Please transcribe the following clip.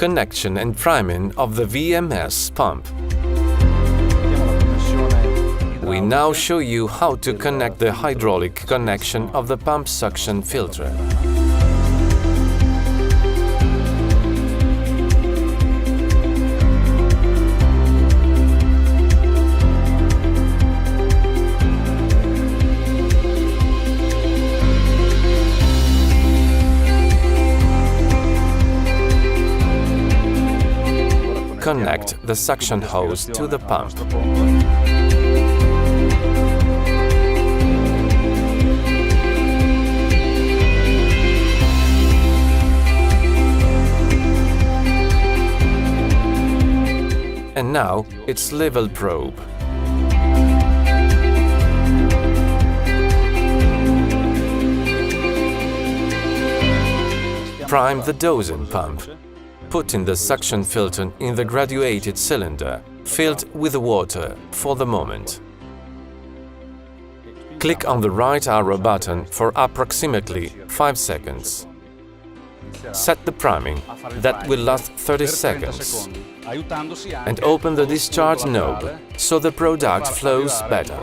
Connection and priming of the VMS pump. We now show you how to connect the hydraulic connection of the pump suction filter. Connect the suction hose to the pump. And now its level probe. Prime the dosing pump. Put in the suction filter in the graduated cylinder, filled with water for the moment. Click on the right arrow button for approximately 5 seconds. Set the priming, that will last 30 seconds, and open the discharge knob so the product flows better.